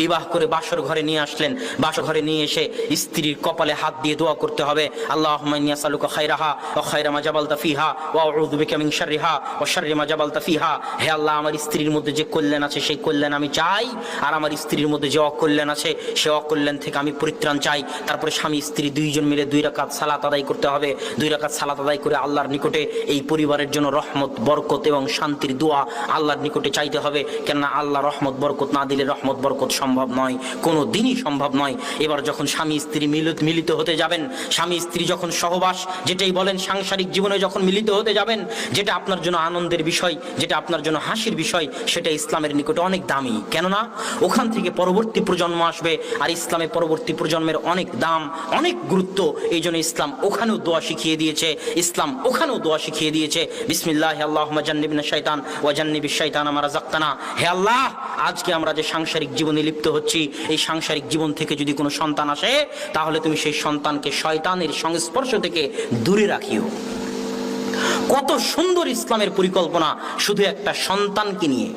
বিবাহ করে বাসর ঘরে নিয়ে আসলেন। বাসর ঘরে নিয়ে এসে স্ত্রীর কপালে হাত দিয়ে দোয়া করতে হবে, আল্লাহুম্মা ইন্নী আসআলুকা খায়রাহা ওয়া খায়রা মা জাবালতা ফিহা ওয়া আউযু বিকা মিন শাররিহা ওয়া শাররি মা জাবালতা ফিহা। হে আল্লাহ, আমার স্ত্রীর মধ্যে যে কল্যাণ আছে সেই কল্যাণ আমি চাই, আর আমার স্ত্রীর মধ্যে যে অকল্যাণ আছে সে অকল্যাণ থেকে আমি পরিত্রাণ চাই। তারপরে স্বামী স্ত্রী দুইজন মিলে 2 রাকাত সালাত আদায় করতে হবে। 2 রাকাত সালাত আদায় করে আল্লাহর নিকটে এই পরিবারের জন্য রহমত, বরকত এবং শান্তির দোয়া আল্লাহর নিকটে চাইতে হবে। কেননা আল্লাহ রহমত বরকত না দিলে রহমত বরকত সম্ভব নয়, কোনো দিনই সম্ভব নয়। এবার যখন স্বামী স্ত্রী মিলিত হতে যাবেন, স্বামী স্ত্রী যখন সহবাস যেটাই বলেন সাংসারিক জীবনে যখন মিলিত হতে যাবেন, যেটা আপনার জন্য আনন্দের বিষয়, যেটা আপনার জন্য হাসির বিষয়, সেটা ইসলামের নিকটে অনেক দামি। কেননা ওখান থেকে পরবর্তী প্রজন্ম আসবে, আর ইসলামের পরবর্তী প্রজন্মের অনেক দাম, অনেক গুরুত্ব। এই জন্য ইসলাম ওখানেও দোয়া শিখিয়ে দিয়েছে, ইসলাম ওখানেও দোয়া শিখিয়ে দিয়েছে, বিসমিল্লাহ আল্লাহুম্মা জান্নিবনা শাইতান ওয়া জান্নিবিশ শাইতানা মা রাযাকতানা। হে আল্লাহ, আজকে আমরা যে সাংসারিক জীবনে লিপ্ত হচ্ছি, এই সাংসারিক জীবন থেকে যদি কোনো সন্তান আসে, তাহলে তুমি সেই সন্তানকে শয়তানের সংস্পর্শ থেকে দূরে রাখিও। কত সুন্দর ইসলামের পরিকল্পনা শুধু একটা সন্তানকে নিয়ে।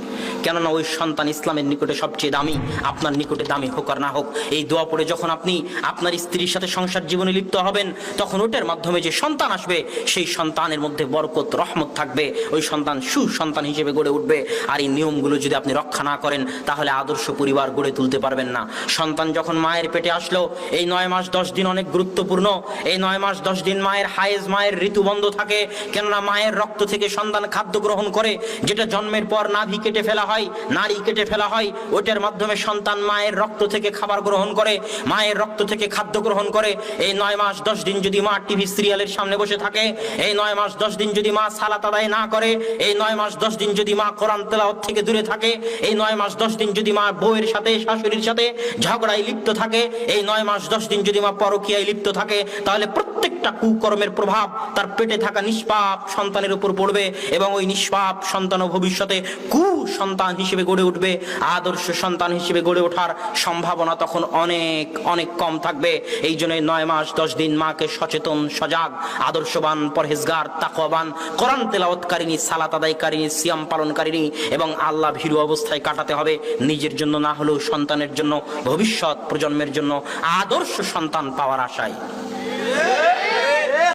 কেননা ওই সন্তান ইসলামের নিকটে সবচেয়ে দামি, আপনার নিকটে দামি হোক আর না হোক। এই দোয়া পড়ে যখন আপনি আপনার স্ত্রীর সাথে সংসার জীবনে লিপ্ত হবেন, তখন ওটার মাধ্যমে যে সন্তান আসবে, সেই সন্তানের মধ্যে বরকত রহমত থাকবে, ওই সন্তান সুসন্তান হিসেবে গড়ে উঠবে। আর এই নিয়মগুলো যদি আপনি রক্ষা না করেন, তাহলে আদর্শ পরিবার গড়ে তুলতে পারবেন না। সন্তান যখন মায়ের পেটে আসলো, এই 9 মাস 10 দিন অনেক গুরুত্বপূর্ণ। এই 9 মাস 10 দিন মায়ের হায়েজ, মায়ের ঋতু বন্ধ থাকে। কেননা মায়ের রক্ত থেকে সন্তান খাদ্য গ্রহণ করে, যেটা জন্মের পর নাভি কেটে ফেলা হয়, নাড়ি কেটে ফেলা হয়, ওটার মাধ্যমে সন্তান মায়ের রক্ত থেকে খাবার গ্রহণ করে, মায়ের রক্ত থেকে খাদ্য গ্রহণ করে। এই 9 মাস 10 দিন যদি মা টিভি সিরিয়ালের সামনে বসে থাকে, এই 9 মাস 10 দিন যদি মা সালাত আদায় না করে, এই 9 মাস 10 দিন যদি মা কোরআন তেলাওয়াত থেকে দূরে থাকে, এই 9 মাস 10 দিন যদি মা বউয়ের সাথে, শাশুড়ির সাথে ঝগড়ায় লিপ্ত থাকে, এই 9 মাস 10 দিন যদি মা পরকীয়ায় লিপ্ত থাকে, তাহলে প্রত্যেকটা কুকর্মের প্রভাব তার পেটে থাকা নিষ্পাপ সন্তানের উপর পড়বে, এবং ওই নিষ্পাপ সন্তান ভবিষ্যতে কুসন্তান হিসেবে গড়ে উঠবে। আদর্শ সন্তান হিসেবে গড়ে ওঠার সম্ভাবনা তখন অনেক অনেক কম থাকবে। এই জন্য 9 মাস 10 দিন মাকে সচেতন, সজাগ, আদর্শবান, পরহেজগার, তাকওয়াবান, কোরআন তেলাওয়াতকারিনী, সালাত আদায়কারিনী, সিয়াম পালনকারিনী এবং আল্লাহ ভীরু অবস্থায় কাটাতে হবে। নিজের জন্য না হলেও সন্তানের জন্য, ভবিষ্যৎ প্রজন্মের জন্য আদর্শ সন্তান পাওয়ার আশায়।